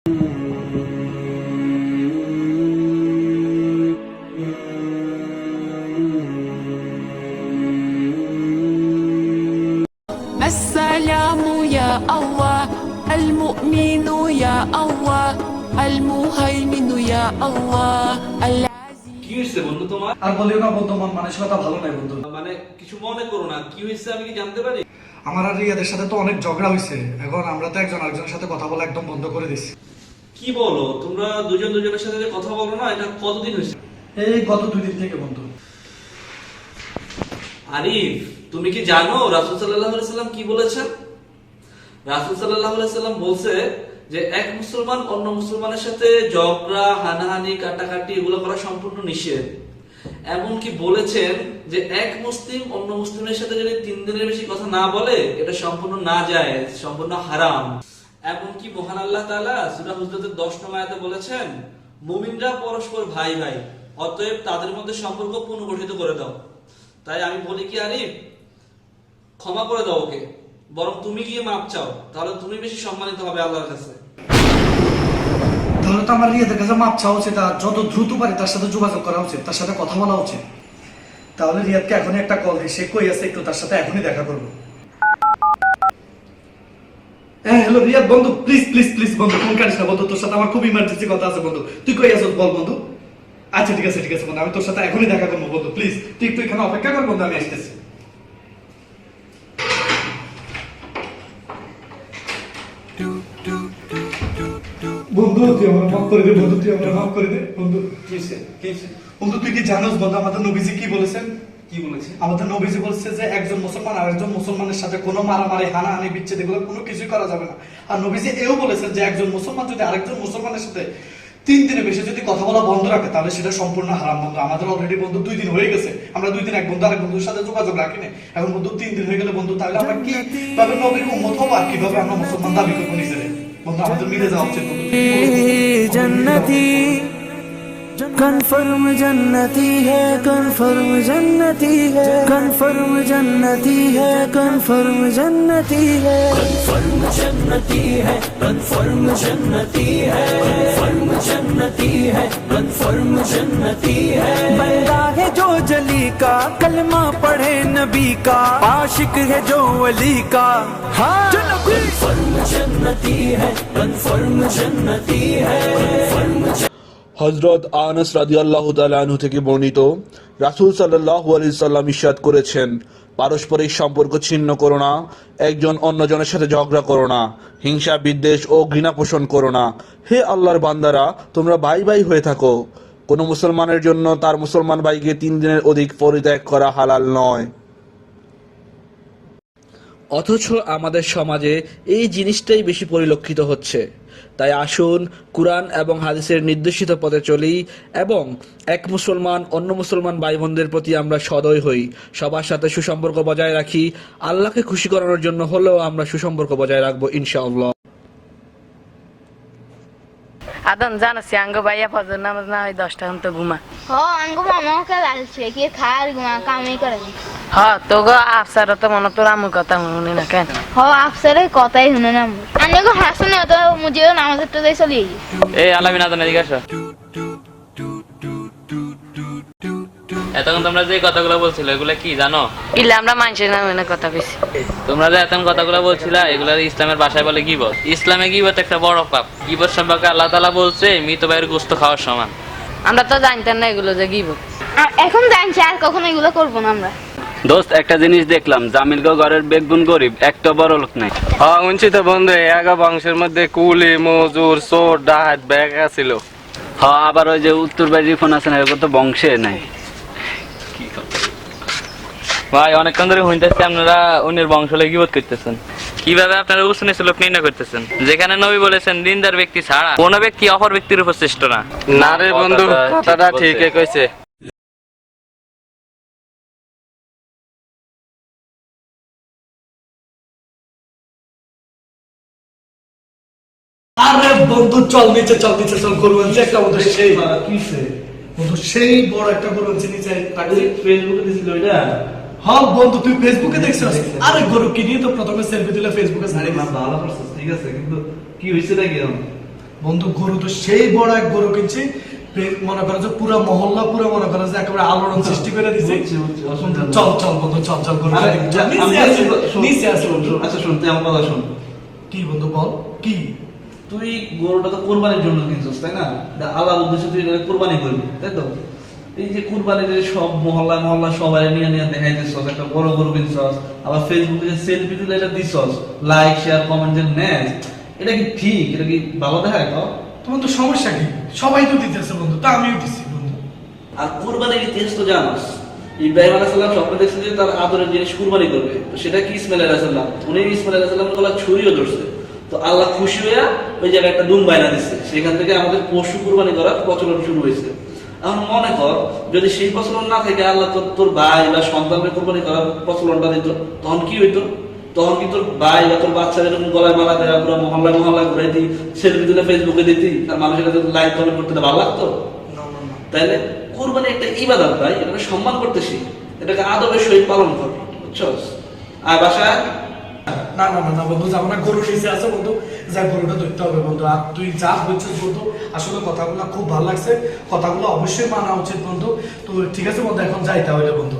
السلام يا الله المؤمن يا الله المهيمن يا الله কি হয়েছে বন্ধু তোমার? আর বলিও না বন্ধু, আমার মানসিকতা ভালো নাই বন্ধু। মানে কিছু মনে করো না, কি হয়েছে আমি কি জানতে পারি? আমার আর রিয়াদের সাথে তো অনেক ঝগড়া হয়েছে, এখন আমরা তো একজন আরেকজনের সাথে কথা বলা একদম বন্ধ করে দিছি। কি বলো, তোমরা দুজন দুজনের সাথে যে কথা বলো না, এটা কতদিন হয়েছে? এই গত 2 দিন থেকে বন্ধু। আরিফ, তুমি কি জানো রাসূল সাল্লাল্লাহু আলাইহি সাল্লাম কি বলেছেন? রাসূল সাল্লাল্লাহু আলাইহি সাল্লাম বলছে যে এক মুসলমান অন্য মুসলমানের সাথে ঝগড়া, হানাহানি, কাটাকাটি এগুলো করা সম্পূর্ণ নিষেধ। এমনকি বলেছেন যে এক মুসলিম অন্য মুসলিমের সাথে যদি 3 দিনের বেশি কথা না বলে এটা সম্পূর্ণ নাজায়েজ, সম্পূর্ণ হারাম। এমনকি মহান আল্লাহ তাআলা সূরা হুজরাতের 10 নং আয়াতে বলেছেন, মুমিনরা পরস্পর ভাই ভাই, অতএব তাদের মধ্যে সম্পর্ক পুনর্গঠিত করে দাও। তাই আমি বলি কি আরিফ, ক্ষমা করে দাও ওকে, বরং তুমি গিয়ে মাপ চাও, তাহলে তুমি বেশি সম্মানিত হবে আল্লাহর কাছে। তাহলে তো আমার রিয়াদের কাছে মাপ চাওয়া উচিত, আর যত দ্রুত পারে তার সাথে যোগাযোগ করা উচিত, তার সাথে কথা বলা উচিত। তাহলে রিয়াদকে এখনই একটা কল দিই, সে কই আছে একটু তার সাথে এখনই দেখা করবো। হ্যাঁ হ্যালো রিয়াদ বন্ধু, প্লিজ প্লিজ প্লিজ বন্ধু, ফোন কাটিস না বন্ধু, তোর সাথে আমার খুব ইমার্জেন্সি কথা আছে বন্ধু। তুই কই আছিস বল বন্ধু। আচ্ছা ঠিক আছে বন্ধু, আমি তোর সাথে এখনই দেখা করবো বন্ধু, প্লিজ তুই একটু এখানে অপেক্ষা কর বন্ধু, আমি আসতেছি। বন্ধু তুই আমার মাফ করে দে বন্ধু, তুই আমার মাফ করে দে বন্ধু। বন্ধু তুই কি জানোস বন্ধু আমাদের নবীজি কি বলেছেন? কি বলেছে? আমাদের নবীজি বলছে যে একজন মুসলমান আরেকজন মুসলমানের সাথে কোনো মারামারি, হানাহানি, বিচ্ছেদ এগুলো কোনো কিছুই করা যাবে না। আর নবীজি এও বলেছেন যে একজন মুসলমান যদি আরেকজন মুসলমানের সাথে 3 দিনের বেশি যদি কথা বলা বন্ধ রাখে তাহলে সেটা সম্পূর্ণ হারাম বন্ধু। আমাদের অলরেডি বন্ধু 2 দিন হয়ে গেছে, আমরা 2 দিন এক বন্ধু আরেক বন্ধুর সাথে যোগাযোগ রাখিনি, এখন বন্ধু 3 দিন হয়ে গেলে বন্ধু, তাহলে আমরা কি ভাবে নবীর উম্মত হবো আর কিভাবে আমরা মুসলমান দাবি করবো নিজেদের? বন্ধু আমাদের মিলে যাওয়া উচিত বন্ধু। जन्नती कन्फर्म जन्नती है, कन्फर्म जन्नती है, कन्फर्म जन्नती है, कन्फर्म जन्नती है, कन्फर्म जन्नती है, कन्फर्म जन्नती है, कन्फर्म जन्नती है, कन्फर्म जन्नती है। बंदा है जो जली का, कलमा पढ़े नबी का, आशिक है जो वली का, हाँ कन्फर्म जन्नती है, कन्फर्म जन्नती है, कन्फर्म। হযরত আনাস রাদিয়াল্লাহু তাআলা আনহু থেকে বর্ণিত, রাসূল সাল্লাল্লাহু আলাইহি সাল্লাম ইরশাদ করেছেন, পারস্পরিক সম্পর্ক ছিন্ন করো না, একজন অন্যজনের সাথে ঝগড়া করো না, হিংসা, বিদ্বেষ ও ঘৃণা পোষণ করো না। হে আল্লাহর বান্দারা, তোমরা ভাই ভাই হয়ে থাকো। কোনো মুসলমানের জন্য তার মুসলমান ভাইকে 3 দিনের অধিক পরিত্যাগ করা হালাল নয়। অথচ আমাদের সমাজে এই জিনিসটাই বেশি পরিলক্ষিত হচ্ছে। তাই আসুন কুরআন এবং হাদিসের নির্দেশিত পথে চলি এবং এক মুসলমান অন্য মুসলমান ভাই বোনদের প্রতি আমরা সদয় হই, সবার সাথে সুসম্পর্ক বজায় রাখি। আল্লাহকে খুশি করানোর জন্য হলেও আমরা সুসম্পর্ক বজায় রাখবো ইনশাআল্লাহ। আদন জানাছি আঙ্গ ভাইয়া ফজর নামাজ না হয় 10টা তো ঘুমা। আঙ্গ মামাকে লাগছে কি খায় ঘুমা কামই করে। তো গো আফসার তো মনে তোর আমু কথা শুনি না কেন? আফসারের কথাই শুনে না আমি গো হাসনে তো মুজিও নামাজের তো যাই চলি। এই আলামিন আদন এদিকে আসো। এতক্ষণ তোমরা যে কথাগুলো বলছিলে এগুলা কি জানো? ইল্লা আমরা মানুষের নামে কথা কইছি। তোমরা যে এতক্ষণ কথাগুলো বলছিলা এগুলা ইসলামের ভাষায় বলে গীবত। ইসলামে গীবত একটা বড় পাপ। গীবত সম্পর্কে আল্লাহ তাআলা বলছে মৃত ভাইয়ের গোশত খাওয়ার সমান। আমরা তো জানতাম না এগুলো যে গীবত। এখন জানছি আর কখনো এগুলো করব না আমরা। দোস্ত একটা জিনিস দেখলাম, জামিলগো ঘরের বেগুন গরিব, একটা বড় লোক নাই। হ্যাঁ শুনছি তো বন্ধু, এগা বংশের মধ্যে কুলি, মজুর, চোর, ডাহাত ব্যাগ আছিল। হ্যাঁ আবার ওই যে উত্তর বাইরে ফোন আছে না, এগুলো তো বংশে নাই। ভাই অনেকক্ষণ ধরে শুনতেছি আপনারা অন্যের বংশ লয়ে গীবত করতেছেন। কিভাবে আপনারা উচ্চ নিচ লোক নির্ণয় করতেছেন? যেখানে নবী বলেছেন দিনদার ব্যক্তি ছাড়া কোন ব্যক্তি অপর ব্যক্তির উপর শ্রেষ্ঠ না। না রে বন্ধু, কথাটা ঠিকই কইছে। আরে বন্ধু চল নিচে চল গরু আনছে একটা বন্ধু, সেই কিসে বন্ধু, সেই বড় একটা গরু আনছে নিচে। ফেসবুকে দিছিল এটা? হ্যাঁ বন্ধু তুই ফেসবুকে দেখছিস? আরে গরু কিনিয়ে তো প্রথমে সেলফি দিলে ফেসবুকে ছাড়ি না। ভালো করছিস, ঠিক আছে, কিন্তু কি হইছে নাকি? বন্ধু গরু তো সেই বড় এক গরু কিনছি, মনে করো যে পুরো মহল্লা পুরো মনে করো যে একেবারে আলোড়ন সৃষ্টি করে দিছি। চল চল বন্ধু চল চল গরু নিচে আসি বন্ধু। আচ্ছা শোন, তুই আমার কথা শোন। কি বন্ধু বল কি? তুই গরুটা তো কোরবানির জন্য কিনছিস তাই না? আল্লাহর উদ্দেশ্যে তুই এটা কোরবানি করবি তাই তো? এই যে কোরবানির সব মহল্লা মহল্লা সবাই নিয়ে নিয়ে দেখাই দিচ্ছ, একটা বড় গরু কিনছস, আবার ফেসবুকে সেলফি তুলে এটা দিছস, লাইক শেয়ার কমেন্ট যে নেস, এটা কি ঠিক? এটা কি ভালো দেখায়? তোমার তো সমস্যা কি? সবাই তো দিতেছে বন্ধু, তা আমিও দিচ্ছি বন্ধু। আর কুরবানির ইতিহাস তো জানাস, ইব্রাহিম আলাইহিস সালাম স্বপ্নে দেখছেন যে তার আদরের জিনিস কুরবানি করবে, তো সেটা কি ইসমাইল আলাইহিস সালাম, উনি ইসমাইল আলাইহিস সালামের গলা ছুরিও ধরছে, তো আল্লাহ খুশি হয়ে ওই জায়গায় একটা দুম বাইনা দিচ্ছে, সেখান থেকে আমাদের পশু কুরবানি করার প্রচলন শুরু হয়েছে। এখন মনে কর যদি সেই প্রচলন না থেকে আল্লাহ তোর ভাই বা সন্তানকে কুরবানি করার প্রচলনটা দিত, তখন কি হইতো? তখন কি তোর ভাই বা তোর বাচ্চারা এরকম গলায় মালা দেওয়া পুরো মহল্লায় মহল্লায় ঘুরে দিই, সেলফি তুলে ফেসবুকে দিতি, আর মানুষের কাছে লাইক কমেন্ট করতে ভালো লাগতো? তাইলে কুরবানি একটা ইবাদত ভাই, এটাকে সম্মান করতে শিখ, এটাকে আদবের সহিত পালন কর, বুঝছস? আর বাসায় না না না বন্ধু যাবো না, গরু নিচে আছে বন্ধু, যা গরুটা ধরতে হবে বন্ধু। আর তুই যা বুঝছিস বন্ধু, আসলে কথাগুলো খুব ভালো লাগছে, কথাগুলো অবশ্যই মানা উচিত বন্ধু। তো ঠিক আছে বন্ধু, এখন যাই তাহলে বন্ধু।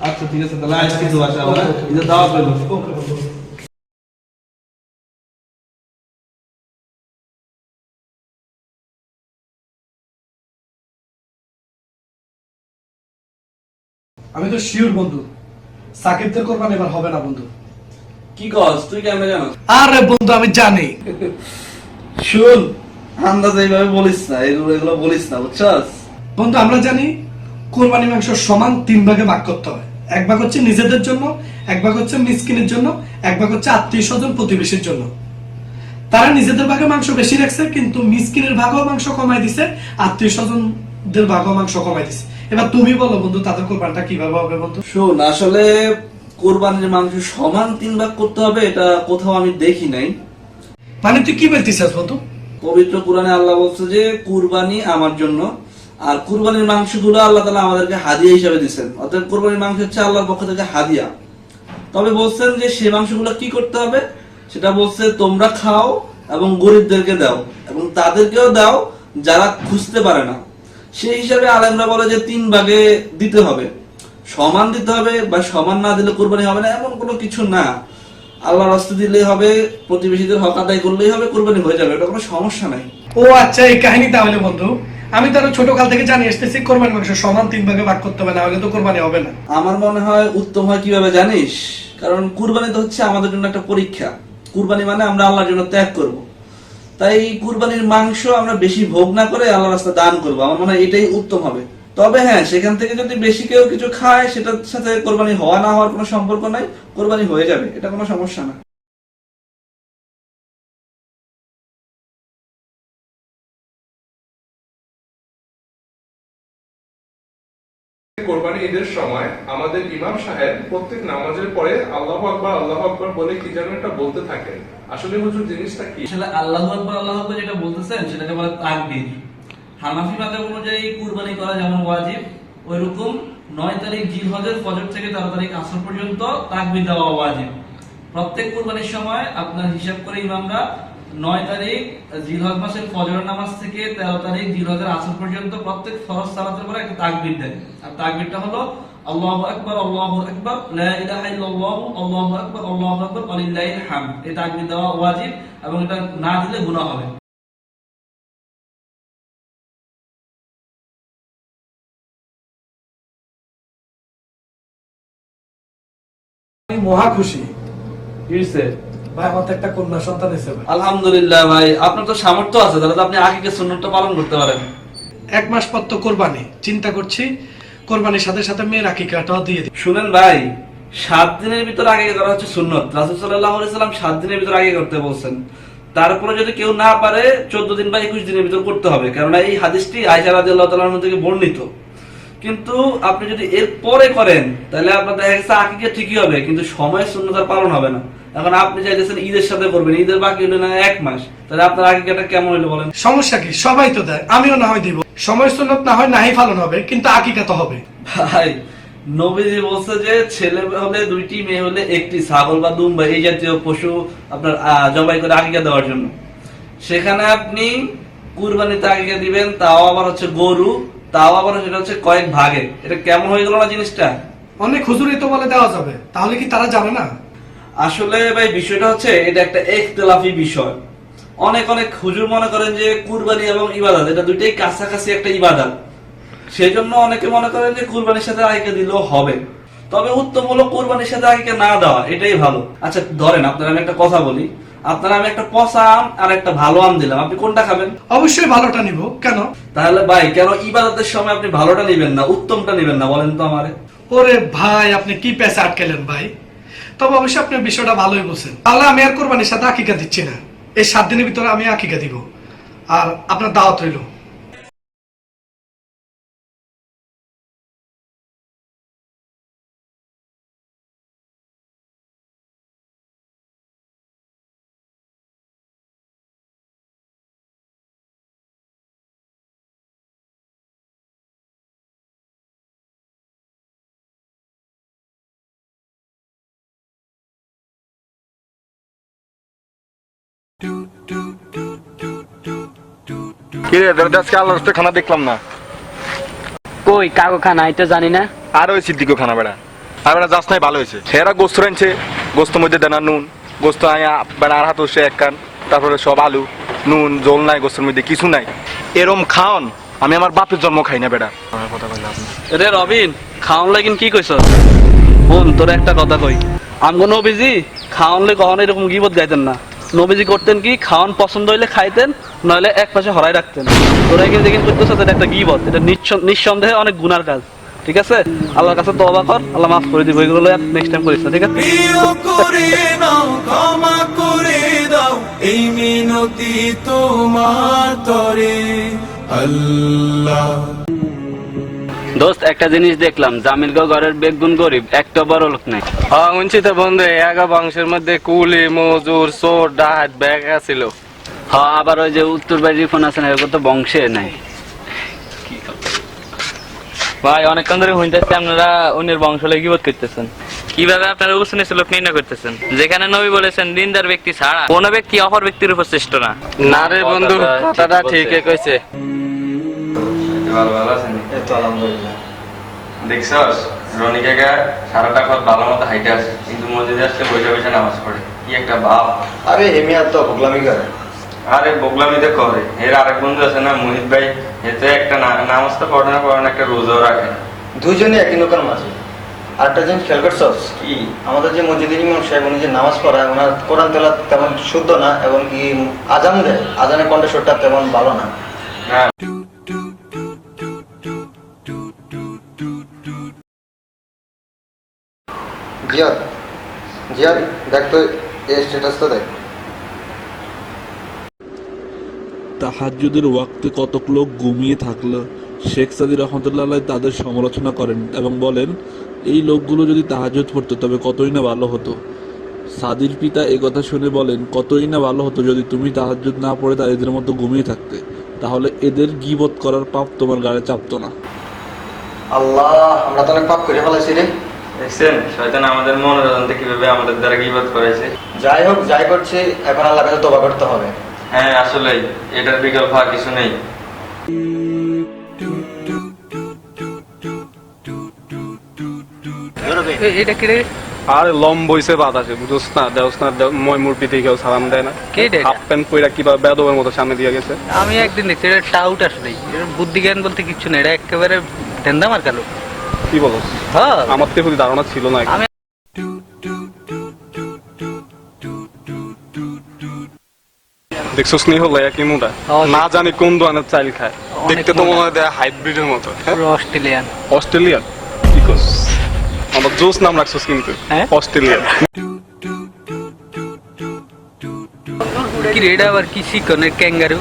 আচ্ছা ঠিক আছে, তাহলে আজকে তো আসা হবে, এটা দাওয়াত রইল। ওকে বন্ধু। আমি তো শিওর বন্ধু, সাকিবদের কোরবানি এবার হবে না বন্ধু। কি কস তুই কেমনে জানাস? আরে বন্ধু আমি জানি। শুন, আন্দাজ এইভাবে বলিস না, এগুলো বলিস না, বুঝছস? বন্ধু আমরা জানি কোরবানি মাংস সমান 3 ভাগে ভাগ করতে হয়। এক ভাগ হচ্ছে নিজেদের জন্য, এক ভাগ হচ্ছে মিসকিনের জন্য, এক ভাগ হচ্ছে আত্মীয় স্বজন প্রতিবেশীর জন্য। তারা নিজেদের ভাগে মাংস বেশি রাখছে, কিন্তু মিসকিনের ভাগও মাংস কমাই দিছে, আত্মীয় স্বজনদের ভাগও মাংস কমাই দিছে। এবার তুমি বলো বন্ধু, তাদের কোরবানিটা কিভাবে হবে বন্ধু? শুন, আসলে কোরবানির মাংস সমান 3 ভাগ করতে হবে এটা কোথাও আমি দেখি নাই। মানে তুই কি বলতেছিস বন্ধু? পবিত্র কোরআনে আল্লাহ বলছে যে কুরবানি আমার জন্য, আর কুরবানির মাংসগুলো আল্লাহ তাআলা আমাদেরকে হাদিয়া হিসেবে দিয়েছেন, অর্থাৎ কুরবানির মাংস হচ্ছে আল্লাহর পক্ষ থেকে হাদিয়া। তবে বলছেন যে সেই মাংসগুলো কি করতে হবে, সেটা বলছে তোমরা খাও এবং গরিবদেরকে দাও এবং তাদেরকেও দাও যারা খুঁজতে পারে না। সেই হিসাবে আলেমরা বলে যে 3 ভাগে দিতে হবে, সমান দিতে হবে, বা সমান না দিলে কুরবানি হবে না এমন কোনো কিছু না। আল্লাহর রাস্তা দিলেই হবে, প্রতিবেশীদের হক আদায় করলেই হবে, কুরবানি হয়ে যাবে, এটা কোনো সমস্যা নাই। ও আচ্ছা, এই কাহিনী তাহলে বন্ধু। আমি তো আরো ছোট কাল থেকে জানি আসতেছি কোরবানি মাংস সমান 3 ভাগে ভাগ করতে হবে, না হলে তো কোরবানি হবে না। আমার মনে হয় উত্তম হয় কিভাবে জানিস? কারণ কুরবানি তো হচ্ছে আমাদের জন্য একটা পরীক্ষা, কুরবানি মানে আমরা আল্লাহর জন্য ত্যাগ করব, তাই কুরবানির মাংস আমরা বেশি ভোগ না করে আল্লাহর রাস্তায় দান করবো, আমার মনে হয় এটাই উত্তম হবে। তবে হ্যাঁ, সেখান থেকে যদি বেশি কেউ কিছু খায় সেটার সাথে কোরবানি হওয়া না হওয়ার কোনো সম্পর্ক নাই, কোরবানি হয়ে যাবে, এটা কোনো সমস্যা না। কোরবানি ঈদের সময় আমাদের ইমাম সাহেব প্রত্যেক নামাজের পরে আল্লাহু আকবার বলে কি যেন একটা বলতে থাকেন, আসলে হুজুর জিনিসটা কি? আসলে আল্লাহু আকবার যেটা বলতেছেন সেটাকে বলে তাকবীর। হানাফি মাযহাব অনুযায়ী কুরবানি করা যেমন ওয়াজিব, ওইরকম 9 তারিখ জিলহজের ফজর থেকে 13 তারিখ আসর পর্যন্ত তাকবীর দেওয়া ওয়াজিব। প্রত্যেক কুরবানির সময় আপনার হিসাব করে ইমামরা 9 তারিখ জিলহজ মাসের ফজরের নামাজ থেকে 13 তারিখ জিলহজের আসর পর্যন্ত প্রত্যেক ফরজ সালাতের পরে একটা তাকবীর দেন, আর তাকবীরটা হলো আল্লাহু আকবার লা ইলাহা ইল্লাল্লাহু আল্লাহু আকবার ওয়ালিল্লাহিল হামদ। এই তাকবীর দেওয়া ওয়াজিব এবং এটা না দিলে গুনাহ হবে। আমি মহা খুশি কিসে ভাই, আমার তো একটা কন্যা সন্তান এসেছে ভাই। আলহামদুলিল্লাহ ভাই, আপনার তো সামর্থ্য আছে, তাহলে তো আপনি আকিকা সুন্নাতটা পালন করতে পারেন। 1 মাস পর তো কোরবানি, চিন্তা করছি কোরবানির সাথে সাথে মেয়ের আকিকাটাও দিয়ে দিই। শুনেন ভাই, 7 দিনের ভিতর আগে করা হচ্ছে সুন্নত। রাসূল সাল্লাল্লাহু আলাইহি সাল্লাম 7 দিনের ভিতর আগে করতে বলছেন। তারপরে যদি কেউ না পারে 14 দিন বা 21 দিনের ভিতর করতে হবে, কারণ এই হাদিসটি আয়েশা রাদিয়াল্লাহু তাআলা আনহা থেকে বর্ণিত। কিন্তু আপনি যদি এর পরে করেন তাহলে আপনার দেখা গেছে আকিকা ঠিকই হবে, কিন্তু সময়ের সুন্নতার পালন হবে না। এখন আপনি চাইতেছেন ঈদের সাথে করবেন, ঈদের বাকি হলো না 1 মাস, তাহলে আপনার আকিকাটা কেমন হলো বলেন? সমস্যা কি? সবাই তো দেয়, আমিও না হয় দিব। সময় সুন্নত না হয় নাই পালন হবে, কিন্তু আকিকা তো হবে ভাই। নবীজি বলছে যে ছেলে হলে 2টি, মেয়ে হলে 1টি ছাগল বা দুম্বা এই জাতীয় পশু আপনার জবাই করে আকিকা দেওয়ার জন্য। সেখানে আপনি কুরবানিতে আকিকা দিবেন, তাও আবার হচ্ছে গরু, তাও আবার সেটা হচ্ছে কয়েক ভাগে। এটা কেমন হয়ে গেল না জিনিসটা? অনেক হুজুরই তো বলে দেওয়া যাবে, তাহলে কি তারা জানে না? আসলে ভাই বিষয়টা হচ্ছে এটা একটা ইখতিলাফি বিষয়। অনেক অনেক হুজুর মনে করেন যে কুরবানি এবং ইবাদত এটা দুইটাই কাছাকাছি একটা ইবাদত, সেই জন্য অনেকে মনে করেন যে কুরবানির সাথে আকিকা দিলেও হবে। তবে উত্তম হলো কুরবানির সাথে আকিকা না দেওয়া, এটাই ভালো। আচ্ছা ধরেন আপনার আমি একটা কথা বলি, আপনার আমি একটা পচা আম আর একটা ভালো আম দিলাম, আপনি কোনটা খাবেন? অবশ্যই ভালোটা নিব। কেন? তাহলে ভাই কেন ইবাদতের সময় আপনি ভালোটা নিবেন না, উত্তমটা নিবেন না বলেন তো আমারে? ওরে ভাই, আপনি কি পেঁচে আটকেলেন ভাই? তবে অবশ্যই আপনি বিষয়টা ভালোই বলছেন। তাহলে আমি আর কোরবানির সাথে আকিকা দিচ্ছি না। এই 7 দিনের ভিতরে আমি আকিকা দিব, আর আপনার দাওয়াত রইল। কি রে আজকে আল্লাহর রাস্তায় খানা দেখলাম না। কই কাগো খানা এটা জানি না। আর ওই সিদ্দিকও খানা বেড়া, আর বেড়া যাস নাই ভালো হয়েছে। সেরা গোস্ত রানছে, গোস্ত মধ্যে দেনা নুন, গোস্ত আয়া বেড়া আর হাত হচ্ছে এক কান, তারপরে সব আলু, নুন, জল নাই গোস্তের মধ্যে, কিছু নাই। এরম খাওন আমি আমার বাপের জন্ম খাই না বেড়া। রে রবিন, খাওন লাগিন কি কইছ? বোন তোর একটা কথা কই, আমগো নবীজি খাওয়ানলে কখনো এরকম গিবত গাইতেন না। নবীজি করতেন কি, খাওয়ান পছন্দ হইলে খাইতেন, নইলে এক পাশে হরাই রাখতেন। তোরা কিন্তু যেদিন করতেছ এটা একটা গিবত, এটা নিঃসন্দেহে অনেক গুনার কাজ। ঠিক আছে, আল্লাহর কাছে তওবা কর, আল্লাহ মাফ করে দিব। এগুলো নেক্সট টাইম করিস না, ঠিক আছে? ক্ষমা করে দাও এই মিনতি তোমার তরে আল্লাহ। দোস্ত একটা জিনিস দেখলাম, জামিলগাঁও ঘরের বেগুন গরিব, একটা বড় লোক নাই। হ্যাঁ শুনছি তো বন্ধু, এগা বংশের মধ্যে কুলি, মজুর, চোর, ডাহাত ব্যাগ ছিল। হ্যাঁ আবার ওই যে উত্তর বাড়ির ফোন আছে না, এগুলো তো বংশে নাই। ভাই অনেকক্ষণ ধরে শুনতেছি আপনারা অন্যের বংশ লয়ে গীবত করতেছেন। কিভাবে আপনারা উচ্চ লোক নির্ণয় করতেছেন? যেখানে নবী বলেছেন দিনদার ব্যক্তি ছাড়া কোন ব্যক্তি অপর ব্যক্তির উপর শ্রেষ্ঠ না। না রে বন্ধু, কথাটা ঠিকই কইছে। ভালো আছেন? এই তো আলহামদুলিল্লাহ। দেখছস রনি কাকা সারাটা পথ ভালো মতো হাইটে আসে, কিন্তু মসজিদে আসলে বসে বসে নামাজ পড়ে। কি একটা ভাব! আরে হেমিয়া তো বগলামি করে। আরে বগলামি তো করে। এর আরেক বন্ধু আছে না মোহিত ভাই, এতে একটা নামাজ তো পড়ে না, একটা রোজাও রাখে না। দুইজনই একই নৌকার মাঝে। আরেকটা জিনিস খেয়াল করছস কি? আমাদের যে মসজিদের ইমাম সাহেব উনি যে নামাজ পড়ায়, ওনার কোরআন তেলাওয়াত তেমন শুদ্ধ না, এবং কি আজান দেয়, আজানের কণ্ঠস্বরটা তেমন ভালো না। জিয়াদ, জিয়াদ দেখ তো এই স্ট্যাটাসটা দেখ। তাহাজ্জুদের ওয়াক্তে কতক লোক ঘুমিয়ে থাকলো। শেখ সাদি রহমতুল্লাহ তাদের সমালোচনা করেন এবং বলেন, এই লোকগুলো যদি তাহাজ্জুদ পড়তো তবে কতই না ভালো হতো। সাদির পিতা একথা শুনে বলেন, কতই না ভালো হতো যদি তুমি তাহাজ্জুদ না পড়ে এদের মতো ঘুমিয়ে থাকতে, তাহলে এদের গীবত করার পাপ তোমার গায়ে চাপতো না। আল্লাহ, আমরা তো অনেক পাপ করে ফেলাইছি রে। দেখছেন শয়তান আমাদের মনোরঞ্জন থেকে কিভাবে আমাদের দ্বারা গীবত করেছে। যাই হোক, যাই করছি, এখন আল্লাহর কাছে তওবা করতে হবে। হ্যাঁ আসলেই এটার বিকল্প আর কিছু নেই। এটা কি রে? আরে লম্বইছে বাতাসে, বুঝছ না? দেওস না, মই মূর্তিতে কেউ সালাম দেয় না। হাফ প্যান্ট পইরা কিভাবে বেদবের মতো সামনে দিয়ে গেছে। আমি একদিন দেখছি এটা টাউট আসলে, বুদ্ধি জ্ঞান বলতে কিছু নেই, এটা একেবারে ঢেন্দা মার কালো। কি বলছ? হ্যাঁ, আমার তো প্রতি ধারণা ছিল না। দেখছো স্নেহ লয়া কি মুডা, না জানি কোন দোকানের চাইল খায়। দেখতে তো মনে হয় হাইব্রিডের মতো। অস্ট্রেলিয়ান। অস্ট্রেলিয়ান? কি কস? আমার জোস নাম রাখছস কিন্তু, অস্ট্রেলিয়ান। কি রে, এটা আবার কি শিকনের ক্যাঙ্গারু?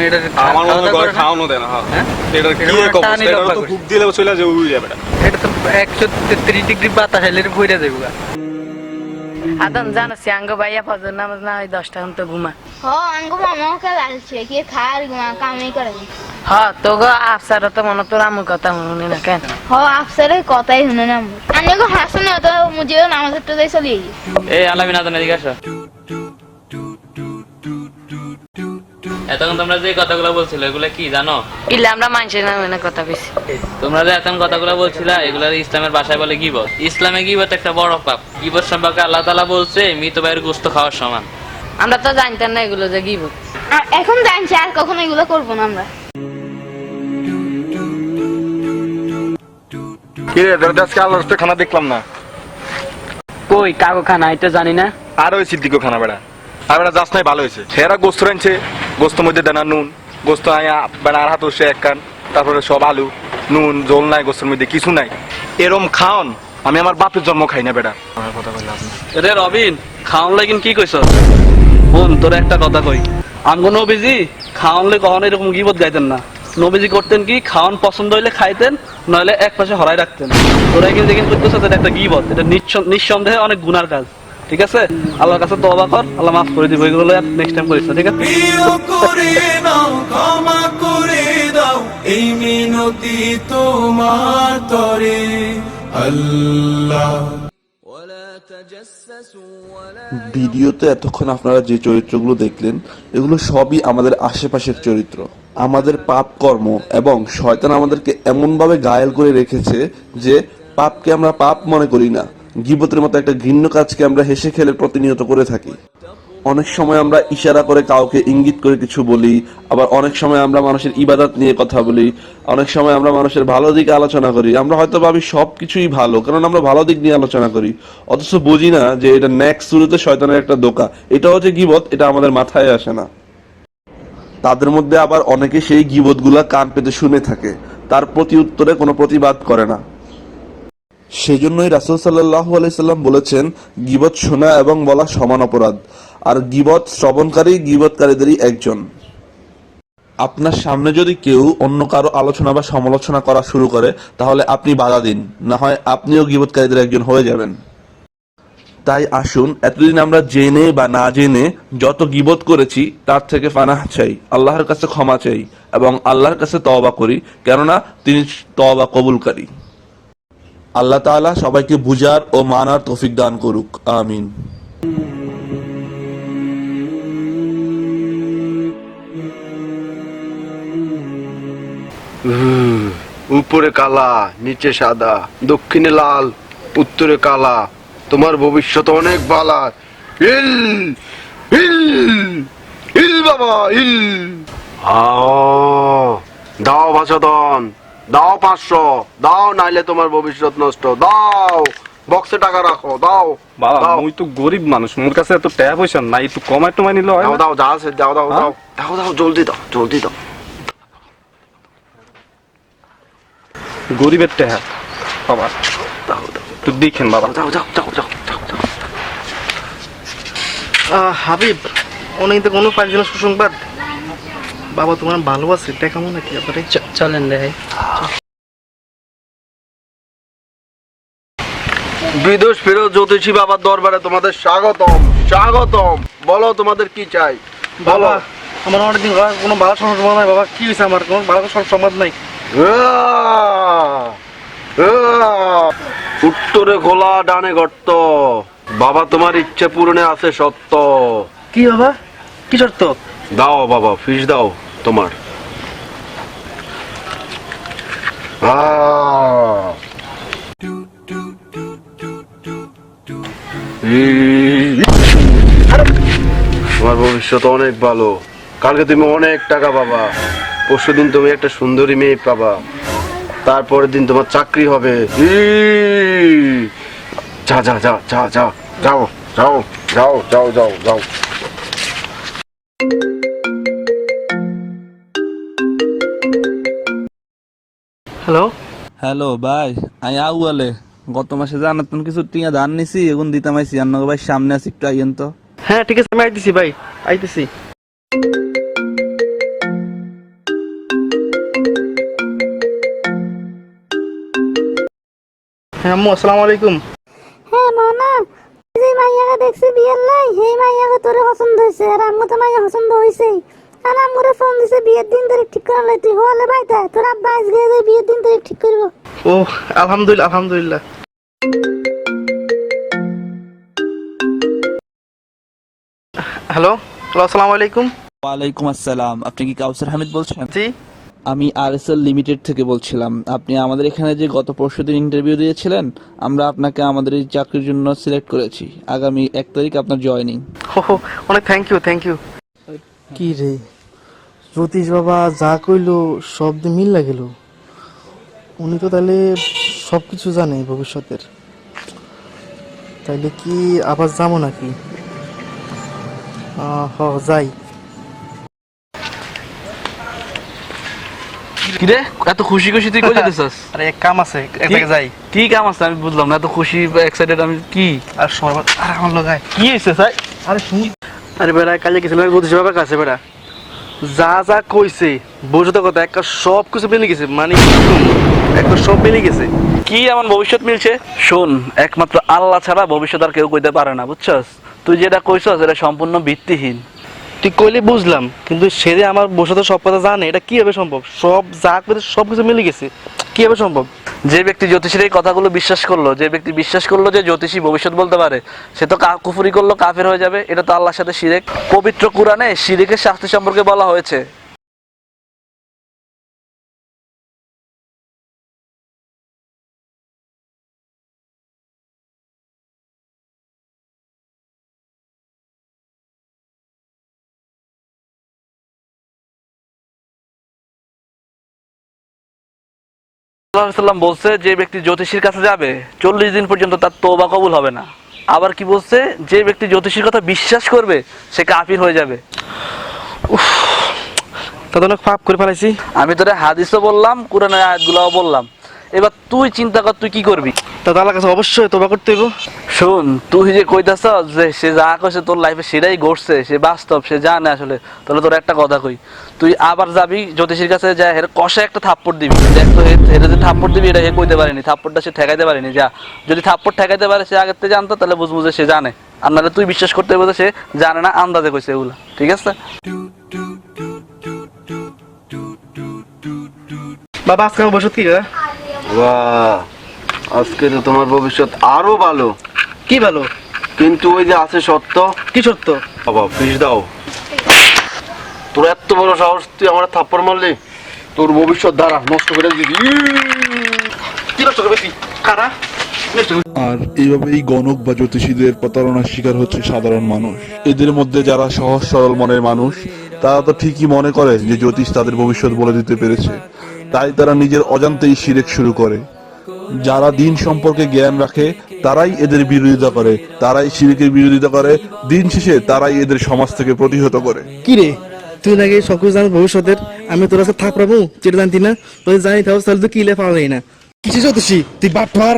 এটা আমার মনে করে খাওয়ানো দেয় না। হ্যাঁ, এটা কি এক অবস্থা? এটা তো খুব দিলে চলে যাবে, উড়ে যাবে। এটা তো 133 ডিগ্রি বাতাস এলে পড়ে যাবে। আদম জানাছি আঙ্গ ভাইয়া ফজর নামাজ না হয় 10টা তো ঘুমা। হ আঙ্গ মামাকে লাগছে কি খার ঘুমা কামই করে। হ্যাঁ তো গো আফসার তো মনে তোর আমু কথা মনে না কেন? হ আফসারের কথাই শুনে না আনে গো হাসুনে তো মুজিও নামাজের তো যাই চলি। এই আলামিন আদন এদিকে আসো। এতক্ষণ তোমরা যে কথাগুলো বলছিলে এগুলো কি জানো? ইল্লা আমরা মানুষের নামে কথা বেশি। তোমরা যে এতক্ষণ কথাগুলো বলছিলা এগুলো ইসলামের ভাষায় বলে গীবত। ইসলামে গীবত একটা বড় পাপ। গীবত সম্পর্কে আল্লাহ তাআলা বলছে মৃত ভাইয়ের গোশত খাওয়ার সমান। আমরা তো জানতাম না এগুলো যে গীবত। এখন জানছি, আর কখনো এগুলো করবো না আমরা। কি রে তোর আজকে আল্লাহর রাস্তায় খানা দেখলাম না। কই কাগো খানা এটা জানি না। আর ওই সিদ্দিকও খানা বেড়া, আর বেড়া যাস নাই ভালো হয়েছে। সেরা গোস্ত রানছে, গোস্ত মধ্যে দেনা নুন, গোস্ত আয়া বেড়া আর হাত হচ্ছে এক কান, তারপরে সব আলু, নুন, জল নাই গোস্তের মধ্যে কিছু নাই। এরম খাওন আমি আমার বাপের জন্ম খাই না বেড়া। আমার কথা বললে আপনি রে রবিন, খাওন লাগিন কি কইছ? বোন তোর একটা কথা কই, আমগো নবীজি খাওয়ানলে কখনো এরকম গীবত গাইতেন না। নবীজি করতেন কি, খাওয়ান পছন্দ হইলে খাইতেন, নইলে এক পাশে হরাই রাখতেন। তোরা কিন্তু করতেছ এটা একটা গীবত, এটা নিঃসন্দেহে অনেক গুনার কাজ। ঠিক আছে, আল্লাহর কাছে তওবা কর, আল্লাহ মাফ করে দিব। এগুলো নেক্সট টাইম করিস না, ঠিক আছে? ক্ষমা করে দাও এই মিনতি তোমার তরে আল্লাহ। ভিডিওতে এতক্ষণ আপনারা যে চরিত্রগুলো দেখলেন এগুলো সবই আমাদের আশেপাশের চরিত্র। আমাদের পাপ কর্ম এবং শয়তান আমাদেরকে এমনভাবে ঘায়েল করে রেখেছে যে পাপকে আমরা পাপ মনে করি না, গীবতের মতো একটা ঘৃণ্য কাজকে আমরা হেসে খেলে প্রতিনিয়ত করে থাকি। অনেক সময় আমরা ইশারা করে কাউকে ইঙ্গিত করে কিছু বলি, আবার অনেক সময় আমরা মানুষের ইবাদত নিয়ে কথা বলি, অনেক সময় আমরা মানুষের ভালো দিকে আলোচনা করি। আমরা হয়তো ভাবি সবকিছুই ভালো, কারণ আমরা ভালো দিক নিয়ে আলোচনা করি, অথচ বুঝি না যে এটা নেক্সট শুরুতে শয়তানের একটা ধোঁকা। এটা হচ্ছে গীবত, এটা আমাদের মাথায় আসে না। তাদের মধ্যে আবার অনেকে সেই গীবতগুলা কান পেতে শুনে থাকে, তার প্রতি উত্তরে কোনো প্রতিবাদ করে না। সেজন্যই রাসূল সাল্লাল্লাহু আলাইহি সাল্লাম বলেছেন, গীবত শোনা এবং বলা সমান অপরাধ, আর গীবত শ্রবণকারী গীবতকারীদেরই একজন। আপনার সামনে যদি কেউ অন্য কারো আলোচনা বা সমালোচনা করা শুরু করে তাহলে আপনি বাধা দিন, না হয় আপনিও গীবতকারীদের একজন হয়ে যাবেন। তাই আসুন এতদিন আমরা জেনে বা না জেনে যত গীবত করেছি তার থেকে পানাহ চাই, আল্লাহর কাছে ক্ষমা চাই এবং আল্লাহর কাছে তওবা করি, কেননা তিনি তওবা কবুলকারী। আল্লাহ তাআলা সবাইকে বুঝার ও মানার তৌফিক দান করুক, আমিন। উপরে কালা, নিচে সাদা, দক্ষিণে লাল, উত্তরে কালা, তোমার ভবিষ্যৎ অনেক বালা। ইল ইল ইল বাবা ইল। দাও ভাষাদন, দাও 500, দাও, নাইলে তোমার ভবিষ্যৎ নষ্ট। দাও, বক্সে টাকা রাখো, দাও। বাবা মুই তো গরিব মানুষ, মোর কাছে এত টাকা পয়সা নাই, একটু কমাই টমাই নিলে হয়। দাও দাও, যা আছে দাও দাও দাও দাও দাও, জলদি দাও জলদি দাও। গরিবের টাকা বাবা, দাও দাও তুই দেখেন বাবা। যাও যাও যাও যাও যাও যাও। হাবিব, অনেক তো কোনো পাইছিল সুসংবাদ। বাবা তোমার ভালো আছে, দেখা মনে কি আপনার? চলেন রে। বিদেশ ফেরত জ্যোতিষী বাবার দরবারে তোমাদের স্বাগতম স্বাগতম। বলো তোমাদের কি চাই বলো। আমার অনেকদিন কোনো ভালো সংবাদ নাই বাবা। কি হয়েছে? আমার কোনো ভালো সংবাদ নাই। উত্তরে খোলা, ডানে গর্ত। বাবা তোমার ইচ্ছে পূরণে আছে সত্য। কি বাবা, কি শর্ত? দাও বাবা, ফিস দাও তোমার। তোমার ভবিষ্যৎ অনেক ভালো। কালকে তুমি অনেক টাকা পাবা, পরশুদিন তুমি একটা সুন্দরী মেয়ে পাবা, তারপরের দিন তোমার চাকরি হবে। যা যা যা যা যা যাও যাও যাও যাও যাও যাও। হ্যালো হ্যালো ভাই, আমি আউয়ালে গত মাসে জানাতেন কিছু টিয়া ধান নিছি, এখন দিতাম আইছি। আপনাকে ভাই সামনে আছি, একটু আইয়েন তো। হ্যাঁ ঠিক আছে, আমি আইতেছি ভাই, আইতেছি। হ্যাঁ আম্মু, আসসালামু আলাইকুম। হ্যাঁ মানা, যে মাইয়াকে দেখছি বিয়ের লাই, সেই মাইয়াকে তোরে পছন্দ হয়েছে, আর আম্মু তো মাইয়া পছন্দ হয়েছেই। আর আম্মুরে ফোন দিছে বিয়ের দিন তারিখ ঠিক করার লাই। তুই হলে বাইতা তোর আব্বা আজ গিয়ে বিয়ের দিন তারিখ ঠিক করবো। ও আলহামদুলিল্লাহ আলহামদুলিল্লাহ। হ্যালো, আসসালামু আলাইকুম। ওয়ালাইকুম আসসালাম, আপনি কি কাউসার হামিদ বলছেন? জি। আমি আরএসএল লিমিটেড থেকে বলছিলাম। আপনি আমাদের এখানে যে গত পরশুদিন ইন্টারভিউ দিয়েছিলেন, আমরা আপনাকে আমাদের এই চাকরির জন্য সিলেক্ট করেছি। আগামী 1 তারিখ আপনার জয়েনিং। অনেক থ্যাংক ইউ। কি রে জ্যোতিষ বাবা যা কইলো সব দিয়ে মিল গেল। উনি তো তাহলে সব কিছু জানে ভবিষ্যতের। তাইলে কি আবার যাবো নাকি? যাই। কিরে এত খুশি তুই কই যেতেছস? আরে এক কাম আছে, এক জায়গায় যাই। কি কাম আছে আমি বুঝলাম না, এত খুশি এক্সাইটেড আমি কি? আর সর্ব আর আমার লাগায় কি হইছে স্যার? আরে শুন, আরে বেড়া কালকে গেছিলাম জ্যোতিষ বাবার কাছে। বেড়া যা যা কইছে বুঝতে কথা একটা সব কিছু মিলে গেছে, মানে একটা সব মিলে গেছে। কি এমন ভবিষ্যৎ মিলছে? শোন, একমাত্র আল্লাহ ছাড়া ভবিষ্যৎ আর কেউ কইতে পারে না, বুঝছস? তুই যেটা কইছস এটা সম্পূর্ণ ভিত্তিহীন। তুই কইলে বুঝলাম, কিন্তু সে যে আমার বসে সব কথা জানে, এটা কিভাবে সম্ভব? সব যা কইছে সব কিছু মিলে গেছে, কিভাবে সম্ভব? যে ব্যক্তি জ্যোতিষীর এই কথাগুলো বিশ্বাস করলো, যে ব্যক্তি বিশ্বাস করলো যে জ্যোতিষী ভবিষ্যৎ বলতে পারে, সে তো কুফরি করলো, কাফের হয়ে যাবে। এটা তো আল্লাহর সাথে শিরক। পবিত্র কুরআনে শিরকের শাস্তি সম্পর্কে বলা হয়েছে। সাল্লাম বলছে যে ব্যক্তি জ্যোতিষীর কাছে যাবে 40 দিন পর্যন্ত তার তওবা কবুল হবে না। আবার কি বলছে? যে ব্যক্তি জ্যোতিষীর কথা বিশ্বাস করবে সে কাফির হয়ে যাবে। তা তো অনেক পাপ করে ফেলাইছি। আমি তোরে হাদিসও বললাম, কুরআনের আয়াতগুলোও বললাম। এবার তুই চিন্তা কর তুই কি করবি। তা আল্লাহর কাছে অবশ্যই তওবা করতে হইব। শোন, তুই যে কইতাছস যে সে যা কইছে তোর লাইফে সেটাই ঘটছে, সে বাস্তব, সে জানে আসলে, তাহলে তোর একটা কথা কই, তুই আবার যাবি জ্যোতিষীর কাছে, যা হের কষে একটা থাপ্পড় দিবি। দেখ তো হেরে যে থাপ্পড় দিবি এটা হে কইতে পারেনি, থাপ্পড়টা সে ঠেকাইতে পারেনি। যা, যদি থাপ্পড় ঠেকাইতে পারে, সে আগের থেকে জানতো, তাহলে বুঝবো যে সে জানে। আর নাহলে তুই বিশ্বাস করতে হবে যে সে জানে না, আন্দাজে কইছে এগুলা। ঠিক আছে বাবা, আজকে আমার ভবিষ্যৎ কি? বাহ, আজকে তো তোমার ভবিষ্যৎ আরো ভালো। কি ভালো? কিন্তু ওই যে আছে সত্য। কি সত্য? বাবা ফিস দাও। তোর এত বড় সাহস, তুই আমার থাপ্পড় মারলি? তোর ভবিষ্যৎ দ্বারা নষ্ট করে দিবি। কি নষ্ট করবি তুই? কারা? আর এইভাবেই গণক বা জ্যোতিষীদের প্রতারণার শিকার হচ্ছে সাধারণ মানুষ। এদের মধ্যে যারা সহজ সরল মনের মানুষ, তারা তো ঠিকই মনে করে যে জ্যোতিষ তাদের ভবিষ্যৎ বলে দিতে পেরেছে, তাই তারা নিজের অজান্তেই শিরক শুরু করে। যারা দিন সম্পর্কে জ্ঞান রাখে তারাই এদের বিরোধিতা করে, তারাই শিরকের বিরোধিতা করে। দিন শেষে তারাই এদের সমাজ থেকে প্রতিহত করে। কি রে তুই নাকি সব কিছু জানিস ভবিষ্যতের? আমি তোর কাছে থাকবো যেটা জানতি না, তুই জানি তাহলে তো কি লে পাওয়া যায় না। কিছু জ্যোতিষী তুই বাট্টার।